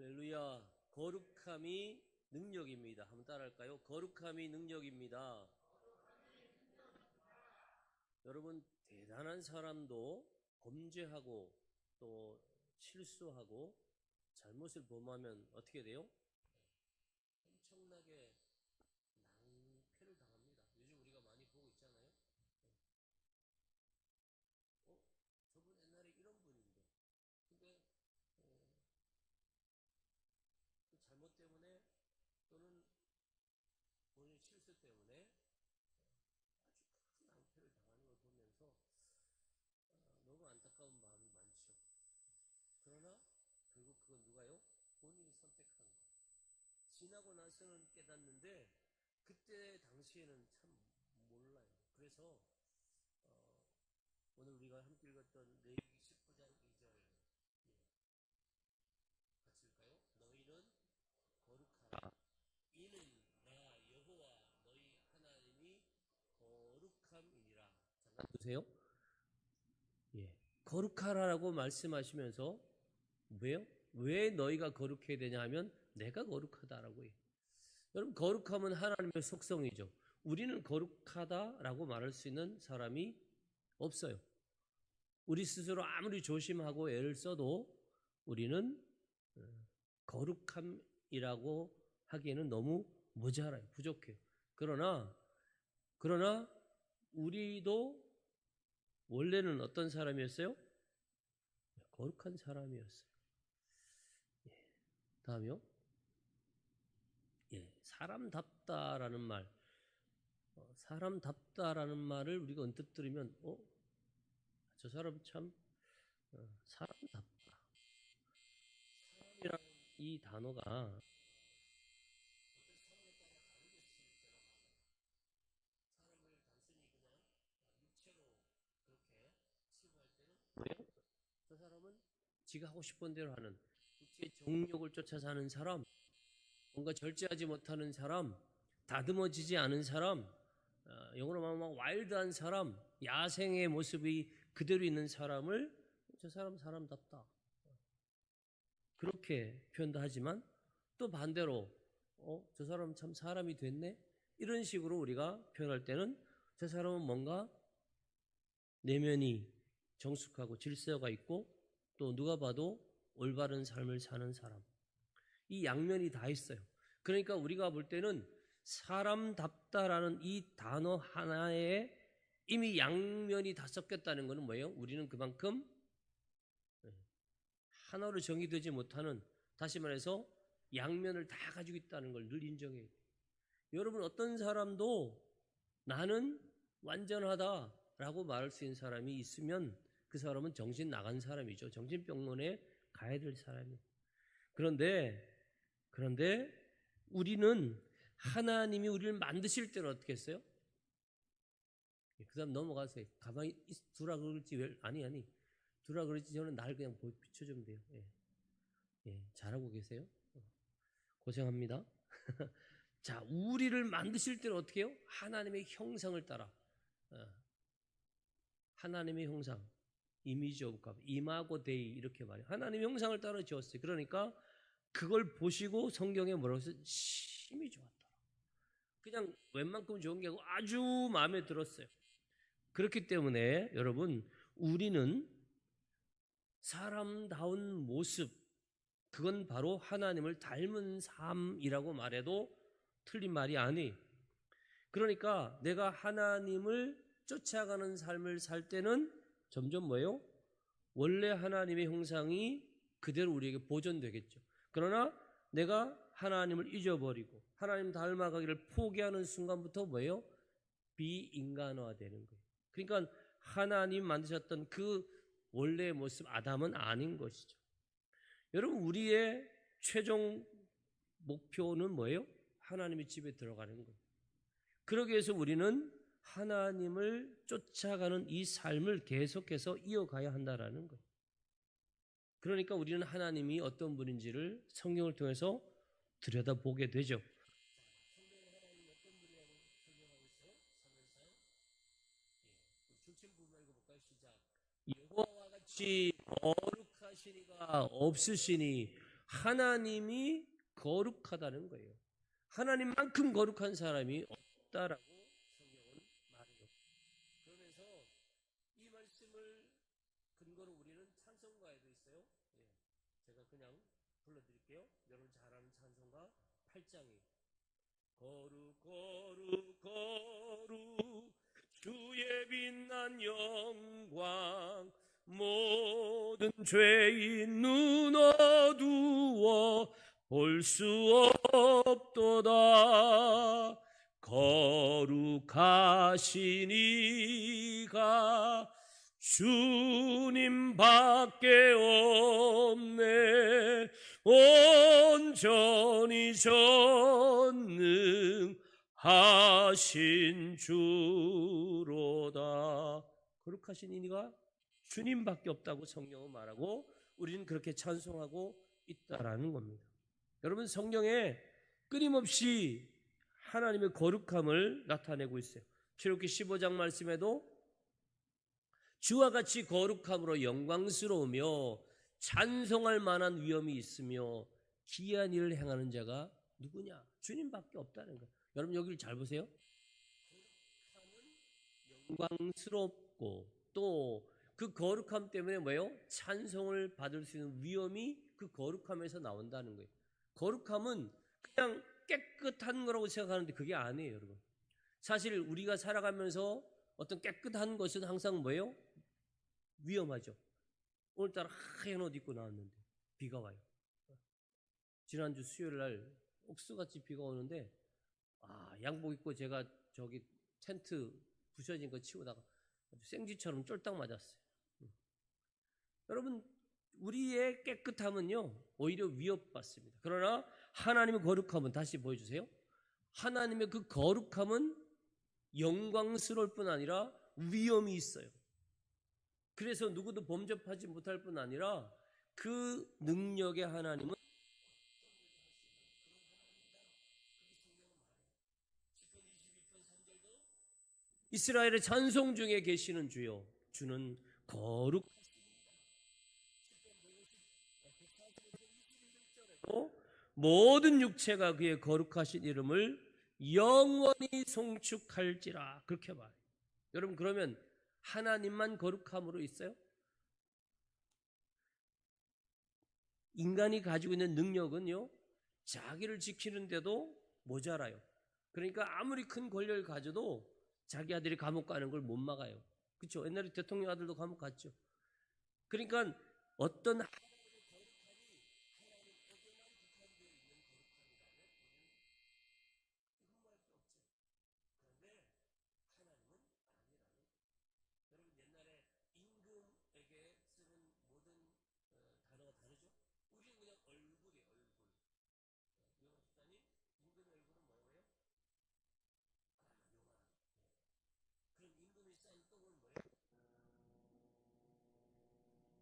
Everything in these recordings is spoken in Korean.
할렐루야. 거룩함이 능력입니다. 한번 따라할까요? 거룩함이 능력입니다. 여러분, 대단한 사람도 범죄하고 또 실수하고 잘못을 범하면 어떻게 돼요? 엄청나게 낭패를 당합니다. 요즘 우리가 많이 보고 있잖아요. 저분 옛날에 이런 분인데, 근데 그 잘못 때문에 또는 본인 실수 때문에 아주 큰 낭패를 당하는 걸 보면서 너무 안타까운 마음이 많죠. 그러나 결국 그건 누가요? 본인이 선택한 거. 지나고 나서는 깨닫는데 그때 당시에는 참 몰라요. 그래서 오늘 우리가 함께 읽었던 레위기 19장 2절 같이 읽을까요? 너희는 거룩하라. 이는 나 여호와 너희 하나님이 거룩함이니라. 잠깐 보세요. 거룩하라라고 말씀하시면서 왜요? 왜 너희가 거룩해야 되냐 하면 내가 거룩하다라고 해요. 여러분, 거룩함은 하나님의 속성이죠. 우리는 거룩하다라고 말할 수 있는 사람이 없어요. 우리 스스로 아무리 조심하고 애를 써도 우리는 거룩함이라고 하기에는 너무 모자라요. 부족해요. 그러나 우리도 원래는 어떤 사람이었어요? 거룩한 사람이었어요. 다음이요. 사람답다라는 말. 사람답다라는 말을 우리가 언뜻 들으면 저 사람 참 사람답다. 사람이라는 이 단어가 뭐예요? 저 사람은 지가 하고 싶은 대로 하는 육체의 정욕을 쫓아 사는 사람, 뭔가 절제하지 못하는 사람, 다듬어지지 않은 사람, 영어로 말하면 와일드한 사람, 야생의 모습이 그대로 있는 사람을 저 사람 사람답다. 그렇게 표현도 하지만 또 반대로 저 사람 참 사람이 됐네? 이런 식으로 우리가 표현할 때는 저 사람은 뭔가 내면이 정숙하고 질서가 있고 또 누가 봐도 올바른 삶을 사는 사람. 이 양면이 다 있어요. 그러니까 우리가 볼 때는 사람답다라는 이 단어 하나에 이미 양면이 다 섞였다는 것은 뭐예요? 우리는 그만큼 하나로 정의되지 못하는, 다시 말해서 양면을 다 가지고 있다는 걸 늘 인정해야 돼요. 여러분, 어떤 사람도 나는 완전하다라고 말할 수 있는 사람이 있으면 그 사람은 정신 나간 사람이죠. 정신병원에 가야 될 사람이에요. 그런데 우리는 하나님이 우리를 만드실 때는 어떻게 했어요? 그 다음 넘어가세요. 가만히 두라 그럴지, 아니. 두라 그럴지 저는 날 그냥 비춰주면 돼요. 잘하고 계세요. 고생합니다. 자, 우리를 만드실 때는 어떻게 해요? 하나님의 형상을 따라. 하나님의 형상. 이미지 오브 갓, 이마고 데이 이렇게 말해요. 하나님의 형상을 따라 지었어요. 그러니까 그걸 보시고 성경에 뭐라고 써요? 심히 좋았다. 그냥 웬만큼 좋은 게 아니고 아주 마음에 들었어요. 그렇기 때문에 여러분, 우리는 사람다운 모습, 그건 바로 하나님을 닮은 삶이라고 말해도 틀린 말이 아니에요. 그러니까 내가 하나님을 쫓아가는 삶을 살 때는 점점 뭐예요? 원래 하나님의 형상이 그대로 우리에게 보존되겠죠. 그러나 내가 하나님을 잊어버리고 하나님 닮아가기를 포기하는 순간부터 뭐예요? 비인간화되는 거예요. 그러니까 하나님 만드셨던 그 원래의 모습 아담은 아닌 것이죠. 여러분, 우리의 최종 목표는 뭐예요? 하나님의 집에 들어가는 거예요. 그러기 위해서 우리는 하나님을 쫓아가는 이 삶을 계속해서 이어가야 한다라는 거예요. 그러니까 우리는 하나님이 어떤 분인지를 성경을 통해서 들여다보게 되죠. 여호와와 같이 거룩하신 이가 없으시니 하나님이 거룩하다는 거예요. 하나님만큼 거룩한 사람이 없다라고 성경은 말해요. 그러면서 이 말씀을 근거로 우리는 찬송가에도 있어요. 예, 제가 그냥 불러드릴게요. 여러분 잘 아는 찬송가 8장이에요. 거룩 거룩 거룩 주의 빛난 영광 모든 죄인 눈 어두워 볼 수 없도다. 거룩하신 이가 주님밖에 없네. 온전히 전능하신 주로다. 거룩하신 이가 주님밖에 없다고 성경은 말하고 우리는 그렇게 찬송하고 있다라는 겁니다. 여러분, 성경에 끊임없이 하나님의 거룩함을 나타내고 있어요. 출애굽기 15장 말씀에도 주와 같이 거룩함으로 영광스러우며 찬송할 만한 위엄이 있으며 기이한 일을 행하는 자가 누구냐? 주님밖에 없다는 거예요. 여러분 여기를 잘 보세요. 영광스럽고 또 그 거룩함 때문에 뭐예요? 찬송을 받을 수 있는 위엄이 그 거룩함에서 나온다는 거예요. 거룩함은 그냥 깨끗한 거라고 생각하는데 그게 아니에요, 여러분. 사실 우리가 살아가면서 어떤 깨끗한 것은 항상 뭐예요? 위험하죠. 오늘따라 하얀 옷 입고 나왔는데 비가 와요. 지난주 수요일 날 옥수같이 비가 오는데 양복 입고 제가 저기 텐트 부셔진 거 치우다가 생쥐처럼 쫄딱 맞았어요. 여러분, 우리의 깨끗함은요 오히려 위협받습니다. 그러나 하나님의 거룩함은, 다시 보여주세요. 하나님의 그 거룩함은 영광스러울 뿐 아니라 위엄이 있어요. 그래서 누구도 범접하지 못할 뿐 아니라 그 능력의 하나님은 이스라엘의 찬송 중에 계시는 주요, 주는 거룩, 모든 육체가 그의 거룩하신 이름을 영원히 송축할지라, 그렇게 말해요. 여러분, 그러면 하나님만 거룩함으로 있어요? 인간이 가지고 있는 능력은요 자기를 지키는데도 모자라요. 그러니까 아무리 큰 권력을 가져도 자기 아들이 감옥 가는 걸 못 막아요. 그렇죠? 옛날에 대통령 아들도 감옥 갔죠. 그러니까 어떤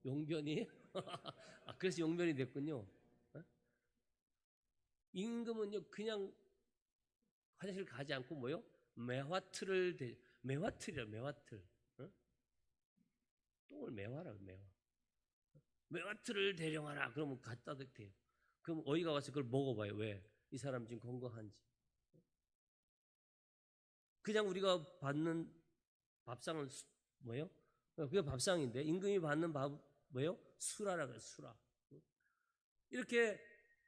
용변이 그래서 용변이 됐군요. 임금은요 그냥 화장실 가지 않고 뭐요? 매화틀이라 매화틀. 똥을 매화라 매화. 매화틀을 대령하라. 그러면 갖다 대요. 그럼 어이가 와서 그걸 먹어봐요. 왜? 이 사람 지금 건강한지. 그냥 우리가 받는 밥상은 뭐예요? 그게 밥상인데 임금이 받는 밥 뭐예요? 수라라 그래요. 수라. 이렇게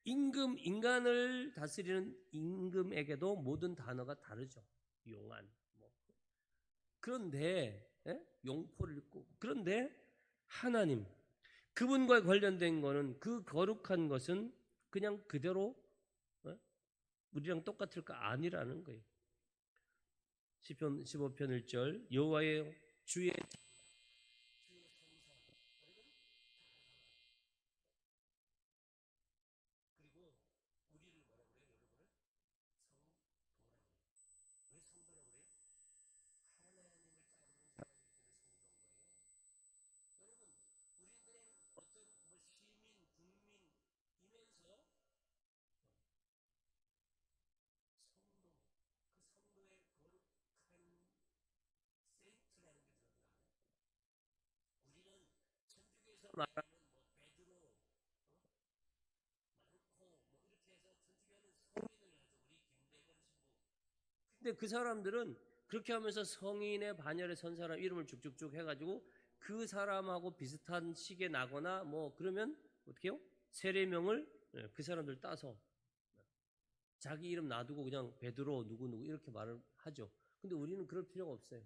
인간을 다스리는 임금에게도 모든 단어가 다르죠. 용안, 뭐. 그런데 용포를 입고, 그런데 하나님, 그분과 관련된 거는, 그 거룩한 것은 그냥 그대로 우리랑 똑같을까? 아니라는 거예요. 시편 15편 1절 여호와의 주의 말하는 근데 그 사람들은 그렇게 하면서 성인의 반열에 선 사람 이름을 쭉쭉쭉 해가지고 그 사람하고 비슷한 시기에 나거나 뭐 그러면 어떻게 해요? 세례명을 그 사람들 따서 자기 이름 놔두고 그냥 베드로 누구누구 이렇게 말을 하죠. 근데 우리는 그럴 필요가 없어요.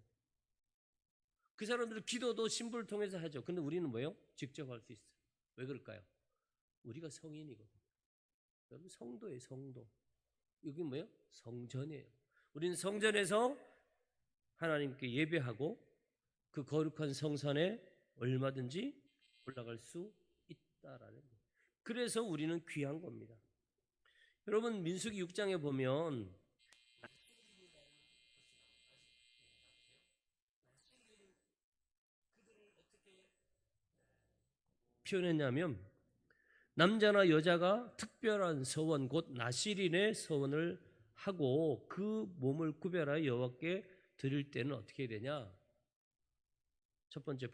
그 사람들은 기도도 신부를 통해서 하죠. 근데 우리는 뭐예요? 직접 할 수 있어요. 왜 그럴까요? 우리가 성인이거든요. 여러분 성도예요, 성도. 여기 뭐예요? 성전이에요. 우리는 성전에서 하나님께 예배하고 그 거룩한 성산에 얼마든지 올라갈 수 있다라는 거예요. 그래서 우리는 귀한 겁니다. 여러분 민수기 6장에 보면 표현했냐면 남자나 여자가 특별한 서원 곧 나실인의 서원을 하고 그 몸을 구별하여 여호와께 드릴 때는 어떻게 해야 되냐? 첫 번째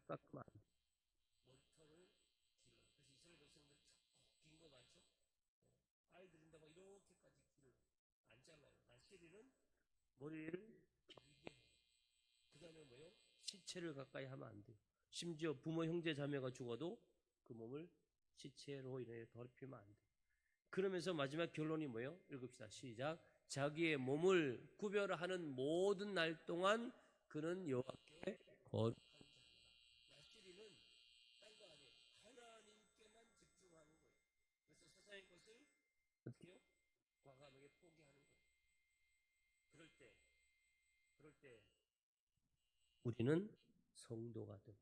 깎으면 안 돼. 머리를 그다음에 뭐요? 시체를 가까이 하면 안 돼요. 심지어 부모 형제 자매가 죽어도 그 몸을 시체로 인해 더럽히면 안 돼요. 그러면서 마지막 결론이 뭐예요? 읽읍시다. 시작. 자기의 몸을 구별하는 모든 날 동안 그는 여호와께 거룩. 나시리는 딴거 아니에요. 하나님께만 집중하는 거예요. 그래서 세상의 것을 어떻게 해요? 과감하게 포기하는 거예요. 그럴 때 우리는 성도가 된다.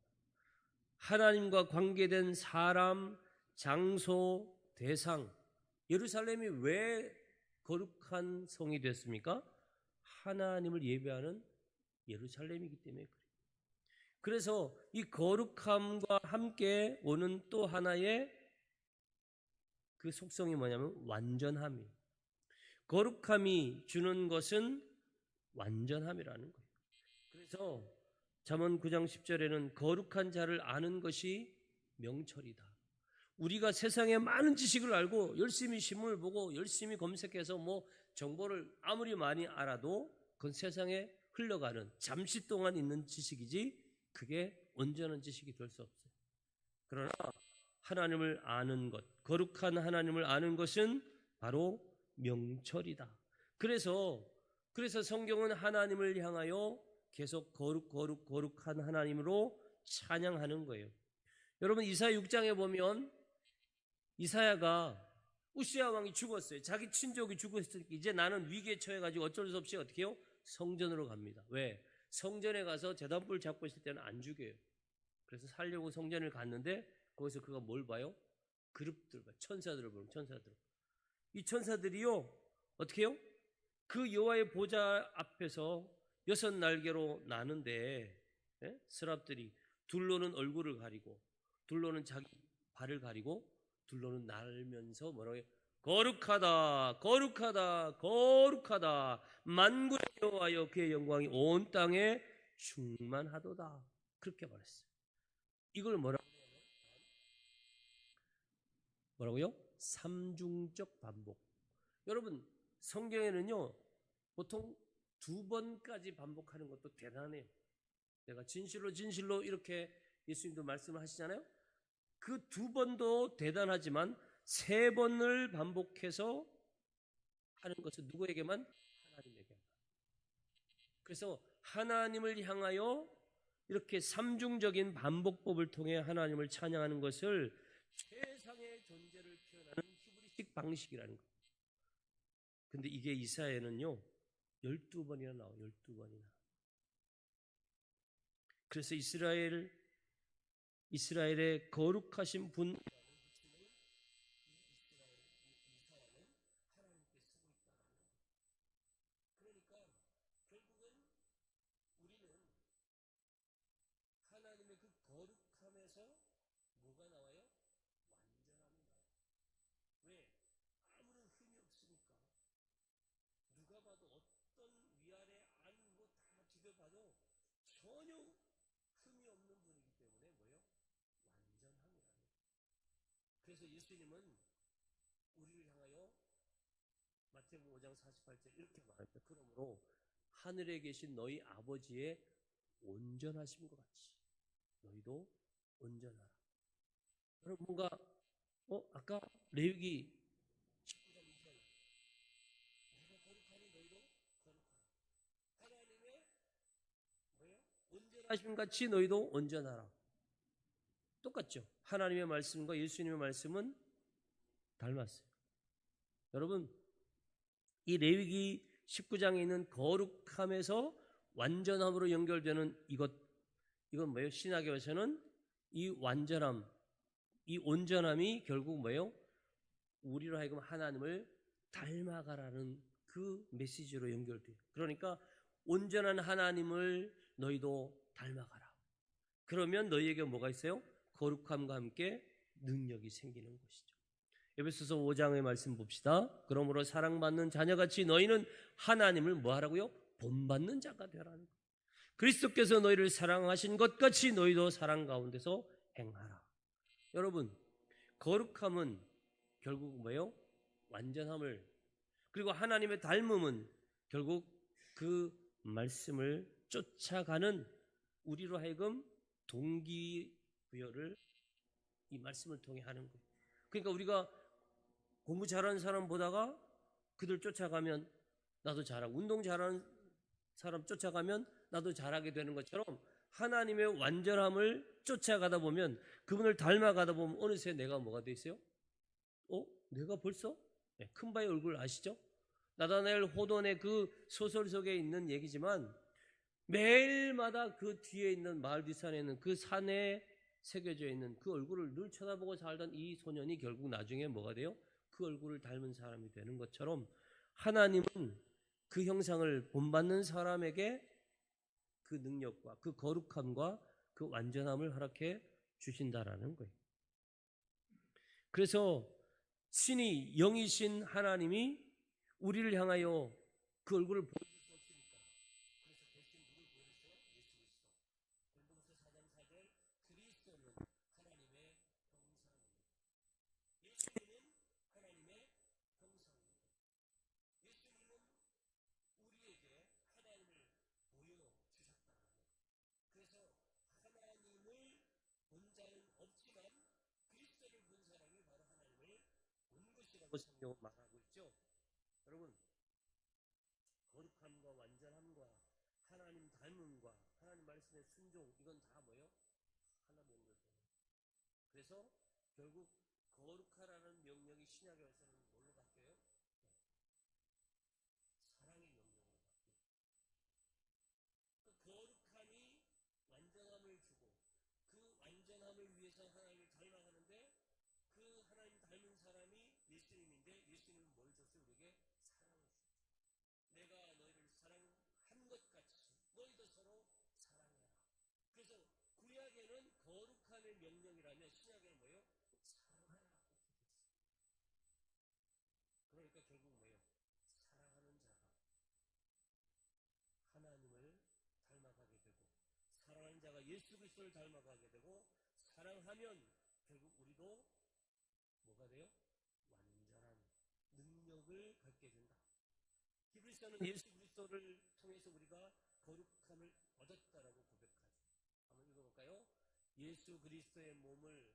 하나님과 관계된 사람, 장소, 대상. 예루살렘이 왜 거룩한 성이 됐습니까? 하나님을 예배하는 예루살렘이기 때문에 그래요. 그래서 이 거룩함과 함께 오는 또 하나의 그 속성이 뭐냐면 완전함이에요. 거룩함이 주는 것은 완전함이라는 거예요. 그래서 잠언 9장 10절에는 거룩한 자를 아는 것이 명철이다. 우리가 세상에 많은 지식을 알고 열심히 신문을 보고 열심히 검색해서 뭐 정보를 아무리 많이 알아도 그건 세상에 흘러가는 잠시 동안 있는 지식이지 그게 온전한 지식이 될 수 없어요. 그러나 하나님을 아는 것, 거룩한 하나님을 아는 것은 바로 명철이다. 그래서 성경은 하나님을 향하여 계속 거룩한 하나님으로 찬양하는 거예요. 여러분 이사야 6장에 보면 이사야가 우시야 왕이 죽었어요. 자기 친족이 죽었으니까 이제 나는 위기에 처해가지고 어쩔 수 없이 어떻게 해요? 성전으로 갑니다. 왜? 성전에 가서 제단불 잡고 있을 때는 안 죽여요. 그래서 살려고 성전을 갔는데 거기서 그가 뭘 봐요? 그룹들 봐요. 천사들을 보는 천사들. 이 천사들이요 어떻게 해요? 그 여호와의 보좌 앞에서 6날개로 나는데 스랍들이 둘로는 얼굴을 가리고 둘로는 자기 발을 가리고 둘로는 날면서 뭐라고 해요? 거룩하다 거룩하다 거룩하다 만군의 여호와여 그의 영광이 온 땅에 충만하도다 그렇게 말했어요. 이걸 뭐라고요? 삼중적 반복. 여러분 성경에는요 보통 2번까지 반복하는 것도 대단해요. 내가 진실로 이렇게 예수님도 말씀을 하시잖아요. 그 2번도 대단하지만 3번을 반복해서 하는 것은 누구에게만? 하나님에게. 그래서 하나님을 향하여 이렇게 삼중적인 반복법을 통해 하나님을 찬양하는 것을 최상의 존재를 표현하는 히브리식 방식이라는 거예요. 근데 이게 이사야에는요 12번이나 나와요. 12번이나. 그래서 이스라엘의 거룩하신 분 하나님의 그 거룩함에서 뭐가 나와요? 완전함이 나와요. 왜? 아무런 흠이 없으니까. 누가 예수님은 우리를 향하여 마태복음 5장 48절 이렇게 말합니다. 그러므로 하늘에 계신 너희 아버지의 온전하심과 같이 너희도 온전하라. 여러분 뭔가 아까 레위기 19장 2절 내가 거룩하니 너희도 거룩하라. 하나님의 뭐예요? 온전하심 같이 너희도 온전하라. 똑같죠. 하나님의 말씀과 예수님의 말씀은 닮았어요. 여러분 이 레위기 19장에 있는 거룩함에서 완전함으로 연결되는 이건 뭐예요? 신학에서는 이 완전함, 이 온전함이 결국 뭐예요? 우리로 하여금 하나님을 닮아가라는 그 메시지로 연결돼요. 그러니까 온전한 하나님을 너희도 닮아가라. 그러면 너희에게 뭐가 있어요? 거룩함과 함께 능력이 생기는 것이죠. 에베소서 5장의 말씀 봅시다. 그러므로 사랑받는 자녀같이 너희는 하나님을 뭐 하라고요? 본받는 자가 되라는 거예요. 그리스도께서 너희를 사랑하신 것 같이 너희도 사랑 가운데서 행하라. 여러분, 거룩함은 결국 뭐예요? 완전함을, 그리고 하나님의 닮음은 결국 그 말씀을 쫓아가는 우리로 하여금 동기부여를 이 말씀을 통해 하는 거예요. 그러니까 우리가 공부 잘하는 사람 보다가 그들 쫓아가면 나도 잘하고, 운동 잘하는 사람 쫓아가면 나도 잘하게 되는 것처럼 하나님의 완전함을 쫓아가다 보면, 그분을 닮아가다 보면 어느새 내가 뭐가 돼 있어요? 내가 벌써? 네, 큰바의 얼굴 아시죠? 나다나엘 호돈의 그 소설 속에 있는 얘기지만 매일마다 그 뒤에 있는 마을 뒷산에 있는 그 산에 새겨져 있는 그 얼굴을 늘 쳐다보고 살던 이 소년이 결국 나중에 뭐가 돼요? 그 얼굴을 닮은 사람이 되는 것처럼 하나님은 그 형상을 본받는 사람에게 그 능력과 그 거룩함과 그 완전함을 허락해 주신다라는 거예요. 그래서 신이 영이신 하나님이 우리를 향하여 그 얼굴을 보여줄 수 없으니까 그래서 대신 누굴 보여줬어요? 예수 그리스도. 골로새 4장 4절 그리스도는 하나님의 형상입니다. 예수님은 하나님의 형상입니다. 예수님은 우리에게 하나님을 보여주셨다. 그래서 하나님을 본 자는 없지만 그리스도를 본 사람이 바로 하나님을 본 것이라고 성경은 말하고 있죠. 여러분, 거룩함과 완전함과 하나님 닮음과 하나님 말씀의 순종, 이건 다 뭐예요? 하나로 연결돼요. 그래서 결국 거룩하라는 명령이 신약에 와서는 뭘로 바뀌어요? 사랑의 명령으로 바뀌어요. 그 거룩함이 완전함을 주고 그 완전함을 위해서 하나님을 닮아가는데, 그 하나님 닮은 사람이 예수님인데, 예수님은 뭘 줬어요? 우리에게 사랑을 줬어요. 내가 너희를 사랑한 것 같이 너희도 서로 사랑해라. 그래서 구약에는 거룩함의 명령이라면 신약에는 뭐예요? 사랑하라. 그러니까 결국 뭐예요? 사랑하는 자가 하나님을 닮아가게 되고, 사랑하는 자가 예수 그리스도를 닮아가게 되고, 사랑하면 결국 우리도 뭐가 돼요? 완전한 능력을 갖게 된다. 히브리서는 예수 그리스도를 통해서 우리가 거룩함을 얻었다라고 고백하죠. 한번 읽어볼까요? 예수 그리스도의 몸을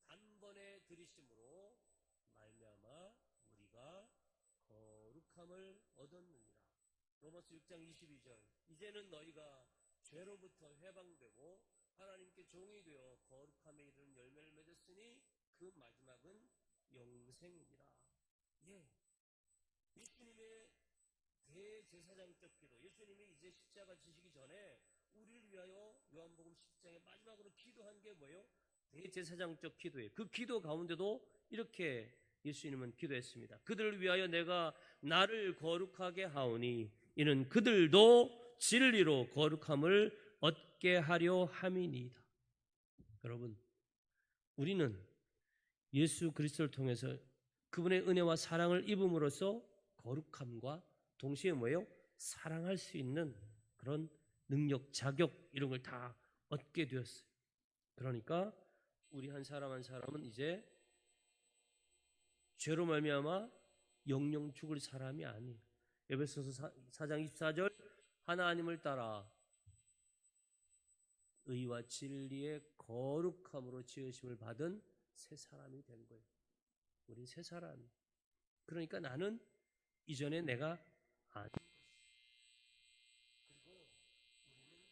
단번에 들이심으로 말미암아 우리가 거룩함을 얻었느니라. 로마서 6장 22절 이제는 너희가 죄로부터 해방되고 하나님께 종이 되어 거룩함에 이르는 열매를 맺었으니 그 마지막은 영생이니라. 예, 예수님의 대제사장적 기도, 예수님이 이제 십자가 지시기 전에 우리를 위하여 요한복음 10장의 마지막으로 기도한 게 뭐예요? 대제사장적 기도예요. 그 기도 가운데도 이렇게 예수님은 기도했습니다. 그들을 위하여 내가 나를 거룩하게 하오니 이는 그들도 진리로 거룩함을 얻게 하려 함이니이다. 여러분, 우리는 예수 그리스도를 통해서 그분의 은혜와 사랑을 입음으로써 거룩함과 동시에 뭐예요? 사랑할 수 있는 그런 능력, 자격, 이런 걸 다 얻게 되었어요. 그러니까 우리 한 사람 한 사람은 이제 죄로 말미암아 영영 죽을 사람이 아니에요. 에베소서 4장 24절 하나님을 따라 의와 진리의 거룩함으로 지으심을 받은 새 사람이 된 거예요. 우리 새 사람. 그러니까 나는 이전에 내가 아니. 그리고 우리는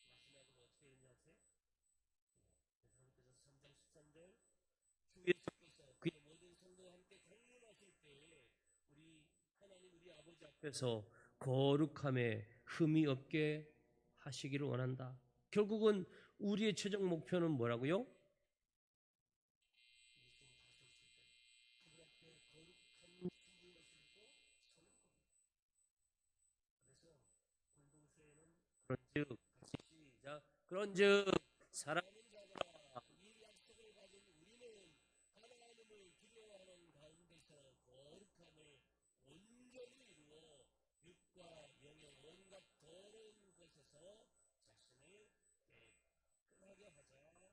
마지막으로 어떻게 되는지 아세요? 데살로니가서 3장 13절 주 예수께서 그의 모든 성도와 함께 강림하실 때에 우리 하나님 우리 아버지 앞에서 거룩함에 흠이 없게 하시기를 원한다. 결국은 우리의 최종 목표는 뭐라고요? 그런즉 시작 그런즉 사랑하는 자들아 이 약속을 가진 우리는 하나님을 두려워하는 가운데서 거룩함을 온전히 이루어 육과 영의 온갖 더러운 것에서 자신을 깨끗하게 하자.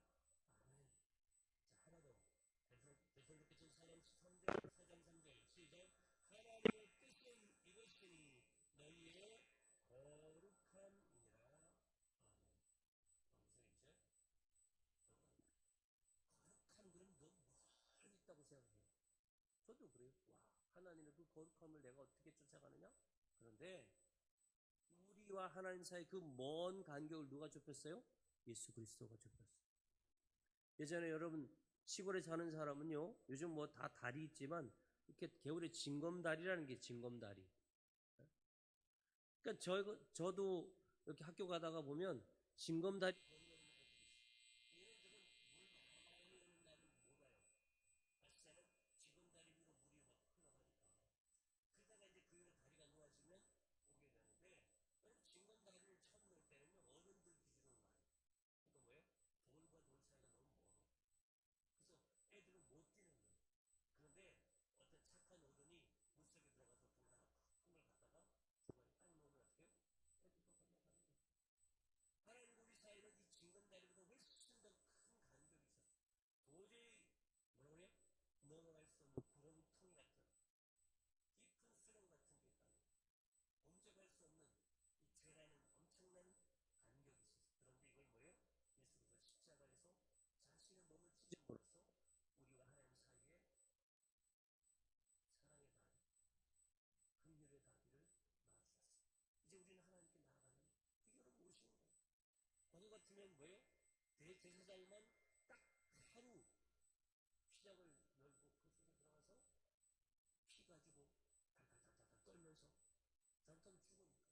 아멘. 자, 하나 더. 데살로니가서 4장 3절 시작. 하나님의 뜻은 이것이니 너희의 거룩함이니라. 아멘. 무슨 얘기죠? 거룩한 그럼 너 뭘 있다고 생각해요? 저도 그래요. 와, 하나님의 그 거룩함을 내가 어떻게 쫓아가느냐? 그런데 우리와 하나님 사이 그 먼 간격을 누가 좁혔어요? 예수 그리스도가 좁혔어요. 예전에 여러분 시골에 사는 사람은요, 요즘 뭐 다 다리 있지만 이렇게 겨울에 징검다리라는 게 징검다리. 그러니까 저도 이렇게 학교 가다가 보면 징검다리 그러다가 이제 그 위로 다리가 놓아지면 오게 되는데 여러분 징검다리를 처음 놓을 때는요 어른들 기준으로 놔요. 그러니까 뭐예요? 돌과 돌 사이가 너무 멀어. 그래서 애들은 못 뛰는 거예요. 그런데 어떤 착한 어른이 물속에 들어가서 돌 하나 큰 걸 갖다가 중간에 딱 놓으면 어떻게 해요? 애들도 건너가는 거예요. 하나님과 우리 사이는 이 징검다리보다 훨씬 더 큰 간격이 있어요. 도저히 뭐라 그래요? 넘어갈 수 없는 구렁텅이 같은 깊은 수렁 같은 게 있다는 거예요. 범접할 수 없는 이 죄라는 엄청난 간격이 있었어요. 그런데 이걸 뭐예요? 예수께서 십자가에서 자신의 몸을 찢음으로써 우리와 하나님 사이에 사랑의 다리, 긍휼의 다리를 놔주셨어요. 이제 우리는 하나님께 나아가는 그게 여러분 오시는 거예요. 과거 같으면 뭐예요? 대제사장만 딱 하루 휘장을 열고 그 속에 들어가서 피 가지고 달달달달 떨면서 잘못하면 죽으니까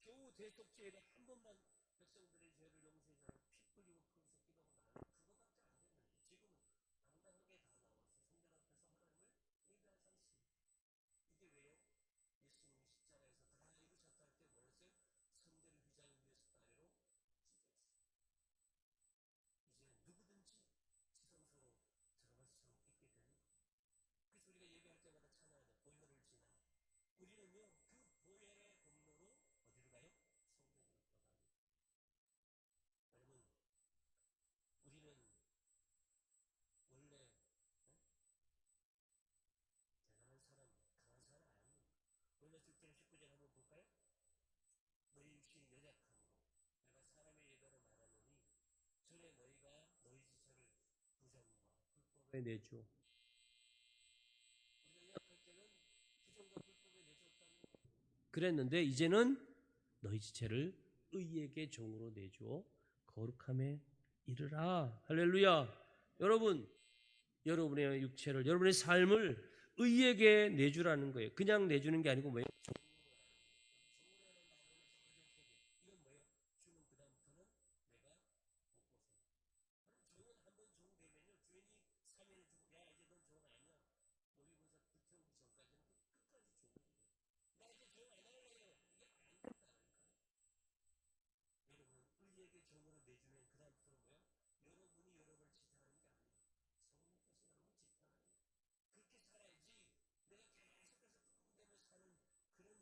겨우 대속죄를 한 번만 백성들의 죄를 용서해서 피 흘리고 거기서 기도하고 나면 그거밖에 안 되는 거예요. 지금은 당당하게 다 나와서 성전 앞에서 하나님을 예배하지 않습니다. 이게 왜요? 예수님이 십자가에서 다 이루셨다 할 때 뭐였어요? 성전의 휘장을 위해서 아래로 찢어졌어요. 이제는 누구든지 지성소로 들어갈 수 있게 되는 거예요. 그래서 우리가 예배할 때마다 찬양하자. 보혈을 지나. 우리는요, 그 보혈의 공로로 어디로 가요? 성전으로 들어가요. 여러분, 우리는 원래 대단한 사람, 강한 사람 아닙니다. 로마서 6장 19절 한번 볼까요? 너희 육신이 연약함으로 내가 사람의 예배로 말하노니 전에 너희가 너희 지체를 부정과 불법에 내주. 우리가 연약할 때는 부정과 불법에 내주었다는 거예요. 그랬는데 이제는 너희 지체를 의에게 종으로 내주어 거룩함에 이르라. 할렐루야. 여러분, 여러분의 육체를, 여러분의 삶을 의에게 내주라는 거예요. 그냥 내주는 게 아니고 뭐예요? 이건 뭐예요? 주는 그다음부터는 내가 못 벗어나. 종은 한 번 종 되면요, 주인이 사면을 주고, 야, 이제 넌 종 아니야. 모의고사 붙여오기 전까지는 끝까지 종이에요. 나 이제 종 안 할래요. 이게 안 된다니까요. 여러분, 의에게 종으로 내주면 그다음부터는 뭐예요? 여러분이 여러분을 지탱하는 게 아니에요. 성령께서 여러분을 지탱하는 거예요. 그렇게 살아야지 내가 계속해서 끙끙대며 사는 그런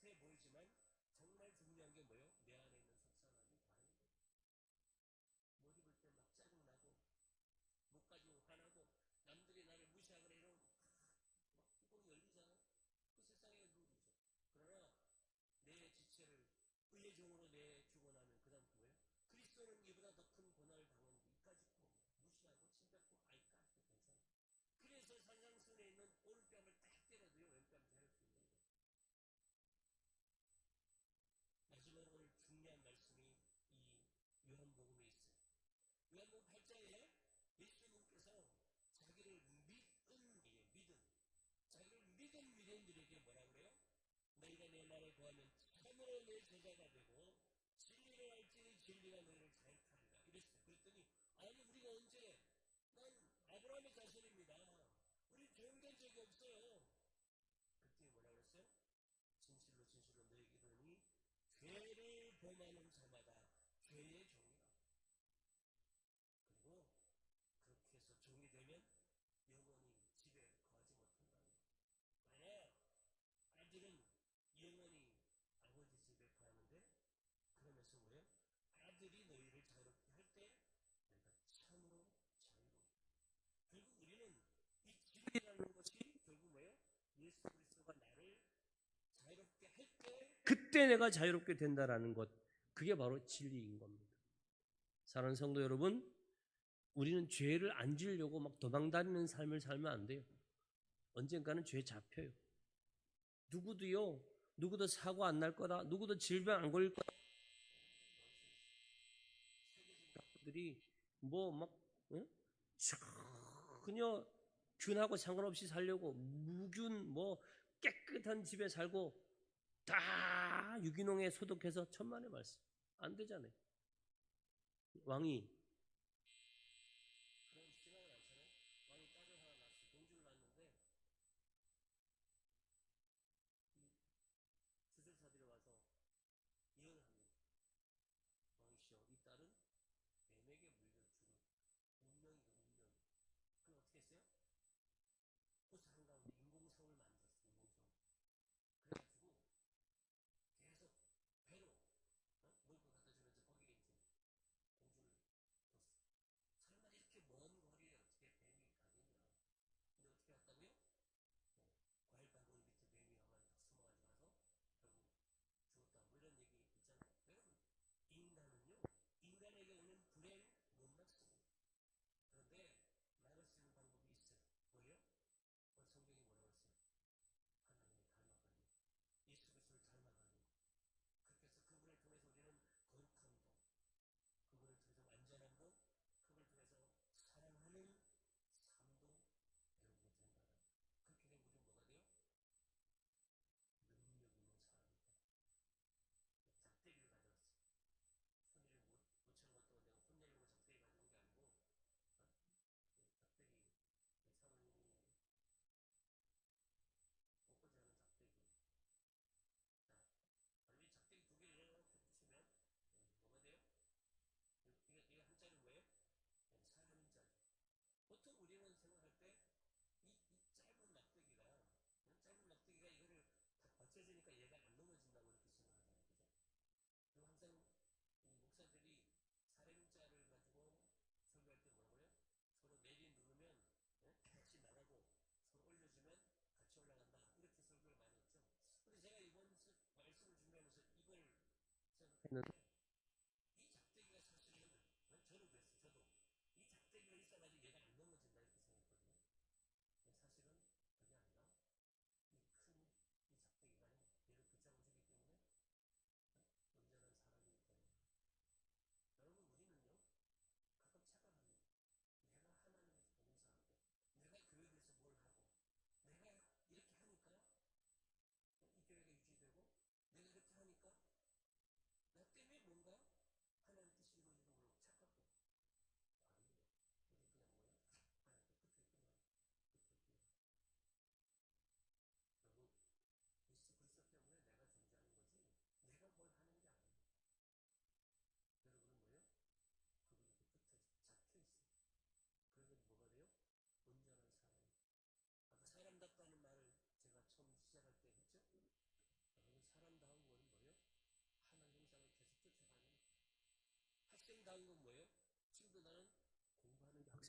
비슷해 보이지만 정말 중요한 게 뭐예요? 내 안에 있는 속상함이 다른 거예요. 못 입을 때 막 짜증나고, 못 가지고 화나고, 남들이 나를 무시하거나 이러면 막 뚜껑이 열리잖아요. 그 세상의 룰이죠. 그러나 내 지체를 의의 종으로 내주고 나면 그 다음 뭐예요? 그리스도는 이보다 더 큰 고난을 당한 이까짓 거 무시하고 침뱉고 아이까 괜찮아. 그래서 산상순에 있는 오른뺨을 딱 때려도요 왼뺨 자를 수 있는 거예요. 마지막으로 오늘 중요한 말씀이 이 요한복음에 있어요. 요한복음 8장에 예수님께서 자기를 자기를 믿은 유대인들에게 뭐라 그래요? 너희가 내 말에 거하면 참으로 내 제자가 되고 진리를 알지니 진리가 너희를 자유하리라 이랬어요. 그랬더니 아니 우리가 언제 난 아브라함의 자손입니다. 우리 종된 적이 없어요. 그때 뭐라 그랬어요? 진실로 진실로 너희에게 이르노니 죄를 범하는 자마다 죄의 종이라. 그리고 그렇게 해서 종이 되면 영원히 집에 거하지 못한다는 거예요. 그러나 아들은 영원히 아버지 집에 거하는데 그러면서 뭐예요? 아들이 너희를 자유롭게 할 때 내가 참으로 자유로워. 결국 우리는 이 진리라는 것이 결국 뭐예요? 예수 그리스도가 나를 자유롭게 할 때 그때 내가 자유롭게 된다라는 것, 그게 바로 진리인 겁니다. 사랑하는 성도 여러분, 우리는 죄를 안 지으려고 막 도망다니는 삶을 살면 안 돼요. 언젠가는 죄 잡혀요. 누구도 사고 안 날 거다, 누구도 질병 안 걸릴 거다. 세계적인 뭐 막 전혀 균하고 상관없이 살려고 무균 뭐 깨끗한 집에 살고 다 유기농에 소독해서 천만의 말씀 안 되잖아요. 왕이 그런 생각을 않잖아요. 왕이 딸을 하나 낳았어요. 공주를 낳았는데 주술사들이 와서 예언을 합니다. 왕이시여, 이 딸은 뱀에게 물려 죽을 운명이다, 운명. 그럼 어떻게 했어요? 호수 한가운데 인공성을 만들었어요. 인공성. 그래가지고 계속 배로 물고 갖다 주면서 거기에 이제 공주를 뒀어요. 설마 이렇게 먼 거리에 어떻게 뱀이 가겠냐. 근데 어떻게 갔다고요? 과일 바구니 밑에 뱀이 와가지고 숨어가지고 가서 결국 죽었다. 뭐 이런 얘기 있잖아요. 여러분, 인간은요, 인간에게 오는 불행 못 막습니다. 그런데 막을 수 있는 방법이 있어요. 뭐예요? 성경이 뭐라고 했어요? 하나님을 닮아가는, 예수 그리스도를 닮아가는. 그렇게 해서 그분을 통해서 우리는 거룩함도, 그분을 통해서 완전함도, 그분을 통해서 사랑하는 삶도 배우게 된다. 그렇게 되면 우리는 뭐가 돼요? 능력 있는 사람이 돼요. 작대기를 가져왔어요. 손일을 못 채는 것도 내가 혼내려고 작대기 가져온 게 아니고, 작대기, 사모님이 꽃꽂이 하는 작대기. 자, 완전히 작대기 두 개를 이렇게 붙이면 뭐가 돼요? 이게 한자는 뭐예요? 사람인자죠. 보통 우리는 생각할 때 이 짧은 막대기가 이거를 다 받쳐주니까 얘가 안 넘어진다고 이렇게 생각하잖아요. 그죠? 그리고 항상 이 목사들이 사람인자를 가지고 설교할 때 뭐라고요? 서로 내리 누르면 같이 나가고 서로 올려주면 같이 올라간다. 이렇게 설교를 많이 했죠. 근데 제가 이번 말씀을 준비하면서 이걸 생각했는데 이 작대기가 사실은 저는 그랬어요. 저도 이 작대기가 있어가지고 얘가 안 넘어진다 이렇게 생각했거든요. 근데 사실은 그게 아니라 이 작대기가요 얘를 붙잡아주기 때문에 온전한 사람이 되는 거예요. 여러분, 우리는요 가끔 착각합니다. 내가 하나님을 봉사하고 내가 교회에서 뭘 하고 내가 이렇게 하니까 이 교회가 유지되고 내가 이렇게 하니까 나 때문에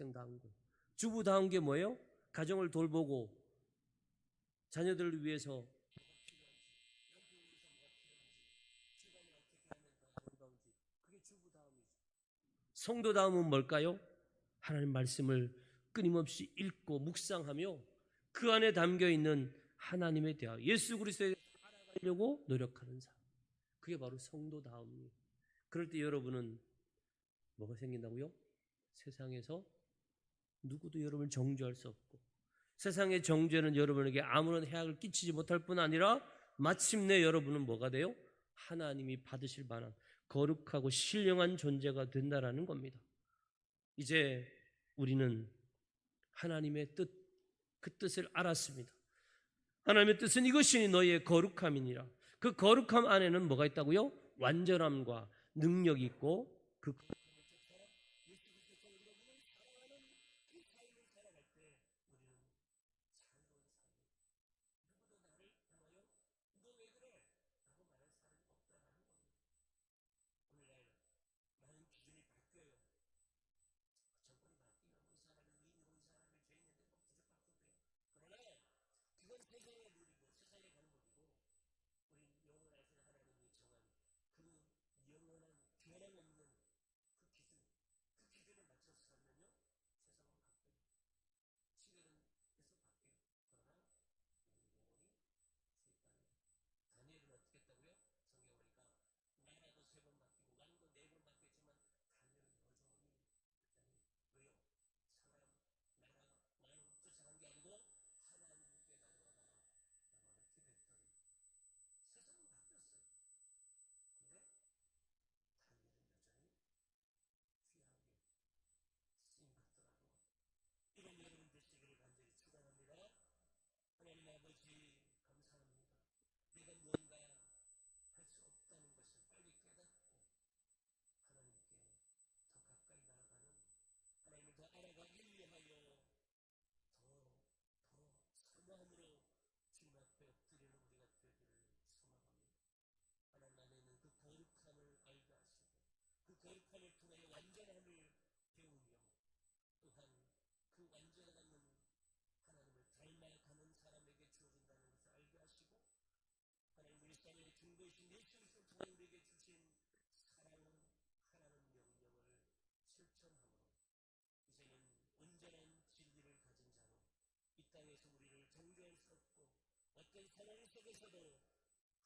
학생다운 거예요. 주부다운 게 뭐예요? 가정을 돌보고 자녀들을 위해서 그게 주부다움이죠. 성도다움은 뭘까요? 하나님 말씀을 끊임없이 읽고 묵상하며 그 안에 담겨 있는 하나님의 대화, 예수 그리스도에 알아가려고 노력하는 삶. 그게 바로 성도다움이에요. 그럴 때 여러분은 뭐가 생긴다고요? 세상에서 누구도 여러분을 정죄할 수 없고 세상의 정죄는 여러분에게 아무런 해악을 끼치지 못할 뿐 아니라 마침내 여러분은 뭐가 돼요? 하나님이 받으실 만한 거룩하고 신령한 존재가 된다라는 겁니다. 이제 우리는 하나님의 뜻, 그 뜻을 알았습니다. 하나님의 뜻은 이것이 너희의 거룩함이니라. 그 거룩함 안에는 뭐가 있다고요? 완전함과 능력이 있고 그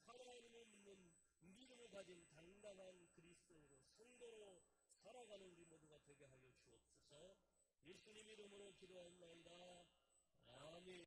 하나님을 믿는 믿음을 가진 당당한 그리스도인으로 성도로 살아가는 우리 모두가 되게 하여 주옵소서. 예수님 이름으로 기도하옵나이다.